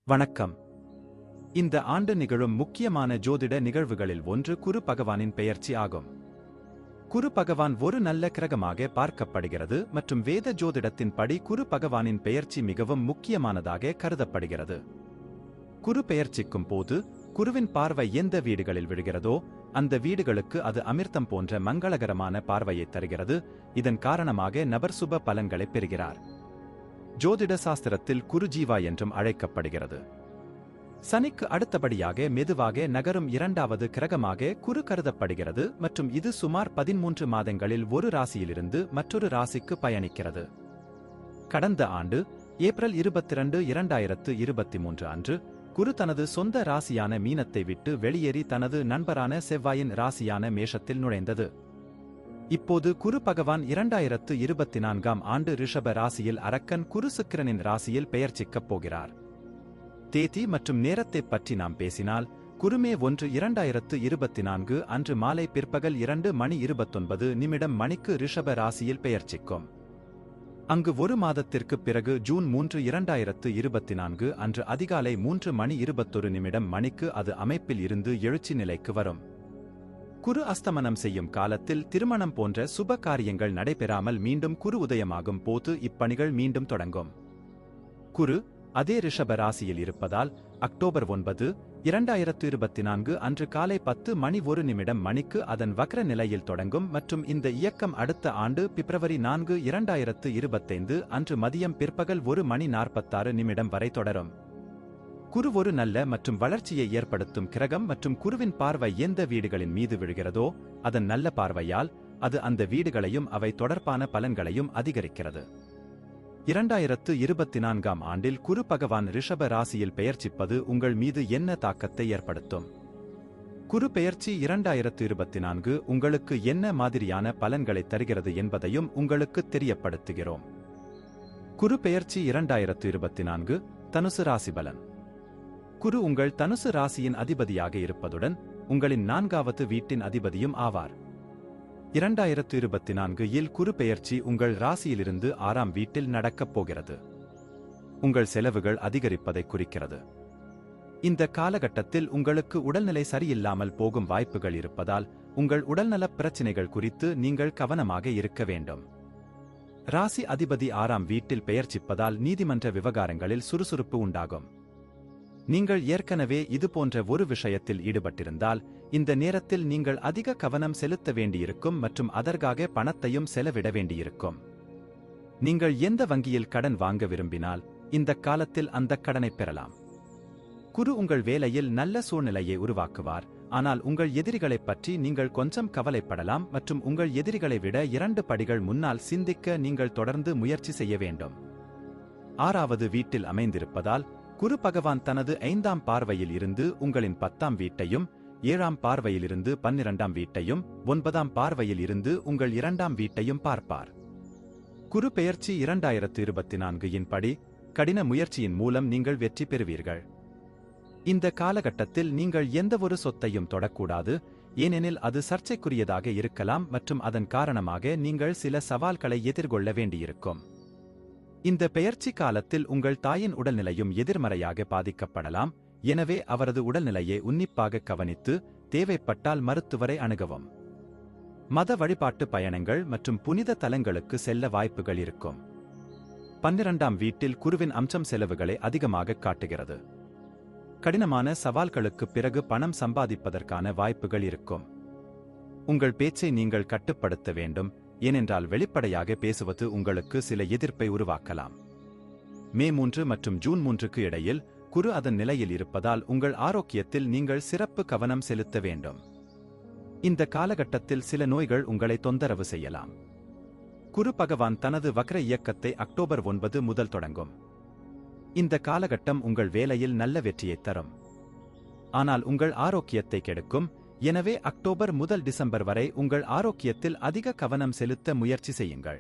வணக்கம். இந்த ஆண்டு நிகழும் முக்கியமான ஜோதிட நிகழ்வுகளில் ஒன்று குரு பகவானின் பெயர்ச்சி ஆகும். குரு பகவான் ஒரு நல்ல கிரகமாக பார்க்கப்படுகிறது மற்றும் வேத ஜோதிடத்தின் படி குரு பகவானின் பெயர்ச்சி மிகவும் முக்கியமானதாக கருதப்படுகிறது. குரு பெயர்ச்சிக்கும் போது குருவின் பார்வை எந்த வீடுகளில் விழுகிறதோ அந்த வீடுகளுக்கு அது அமிர்தம் போன்ற மங்களகரமான பார்வையை தருகிறது. இதன் காரணமாக நபர் சுப பலன்களை பெறுகிறார். ஜோதிட சாஸ்திரத்தில் குரு ஜீவா என்றும் அழைக்கப்படுகிறது. சனிக்கு அடுத்தபடியாக மெதுவாக நகரும் இரண்டாவது கிரகமாக குரு கருதப்படுகிறது மற்றும் இது சுமார் 13 மாதங்களில் ஒரு ராசியிலிருந்து மற்றொரு ராசிக்கு பயணிக்கிறது. கடந்த ஆண்டு ஏப்ரல் 22, 2023 அன்று குரு தனது சொந்த ராசியான மீனத்தை விட்டு வெளியேறி தனது நண்பரான செவ்வாயின் ராசியான மேஷத்தில் நுழைந்தது. இப்போது குரு பகவான் 2024ஆம் ஆண்டு ரிஷப ராசியில் அரக்கன் குரு சுக்கிரனின் ராசியில் பெயர்ச்சிக்கப் போகிறார். தேதி மற்றும் நேரத்தைப் பற்றி நாம் பேசினால் குரு மே 1, 2024 அன்று மாலை பிற்பகல் 2:29 மணிக்கு ரிஷப ராசியில் பெயர்ச்சிக்கும். அங்கு ஒரு மாதத்திற்குப் பிறகு ஜூன் 3, 2024 அன்று அதிகாலை 3:21 மணிக்கு அது அமைப்பில் இருந்து எழுச்சி நிலைக்கு வரும். குரு அஸ்தமனம் செய்யும் காலத்தில் திருமணம் போன்ற சுப காரியங்கள் நடைபெறாமல் மீண்டும் குரு உதயமாகும் போது இப்பணிகள் மீண்டும் தொடங்கும். குரு அதே ரிஷப ராசியில் இருப்பதால் அக்டோபர் 9, 2024 அன்று காலை 10:01 மணிக்கு அதன் வக்ர நிலையில் தொடங்கும் மற்றும் இந்த இயக்கம் அடுத்த ஆண்டு பிப்ரவரி 4, 2025 அன்று மதியம் பிற்பகல் 1:46 வரை தொடரும். குரு ஒரு நல்ல மற்றும் வளர்ச்சியை ஏற்படுத்தும் கிரகம் மற்றும் குருவின் பார்வை எந்த வீடுகளின் மீது விழுகிறதோ அதன் நல்ல பார்வையால் அது அந்த வீடுகளையும் அவை தொடர்பான பலன்களையும் அதிகரிக்கிறது. 2024ஆம் ஆண்டில் குரு பகவான் ரிஷப ராசியில் பெயர்ச்சிப்பது உங்கள் மீது என்ன தாக்கத்தை ஏற்படுத்தும்? குரு பெயர்ச்சி 2024 உங்களுக்கு என்ன மாதிரியான பலன்களை தருகிறது என்பதையும் உங்களுக்கு தெரியப்படுத்துகிறோம். குரு பெயர்ச்சி 2024 தனுசு ராசி பலன். குரு உங்கள் தனுசு ராசியின் அதிபதியாக இருப்பதுடன் உங்களின் 4வது வீட்டின் அதிபதியும் ஆவார். 2024இல் குரு பெயர்ச்சி உங்கள் ராசியிலிருந்து 6ஆம் வீட்டில் நடக்கப் போகிறது. உங்கள் செலவுகள் அதிகரிப்பதை குறிக்கிறது. இந்த காலகட்டத்தில் உங்களுக்கு உடல்நிலை சரியில்லாமல் போகும் வாய்ப்புகள் இருப்பதால் உங்கள் உடல்நலப் பிரச்சினைகள் குறித்து நீங்கள் கவனமாக இருக்க வேண்டும். ராசி அதிபதி 6ஆம் வீட்டில் பெயர்ச்சிப்பதால் நீதிமன்ற விவகாரங்களில் சுறுசுறுப்பு உண்டாகும். நீங்கள் ஏற்கனவே இதுபோன்ற ஒரு விஷயத்தில் ஈடுபட்டிருந்தால் இந்த நேரத்தில் நீங்கள் அதிக கவனம் செலுத்த வேண்டியிருக்கும் மற்றும் அதற்காக பணத்தையும் செலவிட வேண்டியிருக்கும். நீங்கள் எந்த வங்கியில் கடன் வாங்க விரும்பினால் இந்த காலத்தில் அந்த கடனை பெறலாம். குரு உங்கள் வேலையில் நல்ல சூழ்நிலையை உருவாக்குவார், ஆனால் உங்கள் எதிரிகளைப் பற்றி நீங்கள் கொஞ்சம் கவலைப்படலாம் மற்றும் உங்கள் எதிரிகளை விட 2 படிகள் முன்னால் சிந்திக்க நீங்கள் தொடர்ந்து முயற்சி செய்ய வேண்டும். 6வது வீட்டில் அமைந்திருப்பதால் குரு பகவான் தனது 5ஆம் பார்வையில் இருந்து உங்களின் 10ஆம் வீட்டையும் 7ஆம் பார்வையிலிருந்து 12ஆம் வீட்டையும் 9ஆம் பார்வையில் இருந்து உங்கள் 2ஆம் வீட்டையும் பார்ப்பார். குரு பெயர்ச்சி 2024இன் படி கடின முயற்சியின் மூலம் நீங்கள் வெற்றி பெறுவீர்கள். இந்த காலகட்டத்தில் நீங்கள் எந்தவொரு சொத்தையும் தொடக்கூடாது, ஏனெனில் அது சர்ச்சைக்குரியதாக இருக்கலாம் மற்றும் அதன் காரணமாக நீங்கள் சில சவால்களை எதிர்கொள்ள வேண்டியிருக்கும். இந்த பெயர்ச்சி காலத்தில் உங்கள் தாயின் உடல்நிலையும் எதிர்மறையாக பாதிக்கப்படலாம், எனவே அவரது உடல்நிலையை உன்னிப்பாக கவனித்து தேவைப்பட்டால் மருத்துவரை அணுகவும். மத வழிபாட்டு பயணங்கள் மற்றும் புனித தலங்களுக்கு செல்ல வாய்ப்புகள் இருக்கும். 12ஆம் வீட்டில் குருவின் அம்சம் செலவுகளை அதிகமாக காட்டுகிறது. கடினமான சவால்களுக்குப் பிறகு பணம் சம்பாதிப்பதற்கான வாய்ப்புகள் இருக்கும். உங்கள் பேச்சை நீங்கள் கட்டுப்படுத்த வேண்டும், ஏனென்றால் வெளிப்படையாக பேசுவது உங்களுக்கு சில எதிர்ப்பை உருவாக்கலாம். மே 3 மற்றும் ஜூன் 3க்கு இடையில் குரு அதன் நிலையில் இருப்பதால் உங்கள் ஆரோக்கியத்தில் நீங்கள் சிறப்பு கவனம் செலுத்த வேண்டும். இந்த காலகட்டத்தில் சில நோய்கள் உங்களை தொந்தரவு செய்யலாம். குரு பகவான் தனது வக்ர இயக்கத்தை அக்டோபர் 9 முதல் தொடங்கும். இந்த காலகட்டம் உங்கள் வேலையில் நல்ல வெற்றியைத் தரும், ஆனால் உங்கள் ஆரோக்கியத்தை கெடுக்கும். எனவே அக்டோபர் முதல் டிசம்பர் வரை உங்கள் ஆரோக்கியத்தில் அதிக கவனம் செலுத்த முயற்சி செய்யுங்கள்.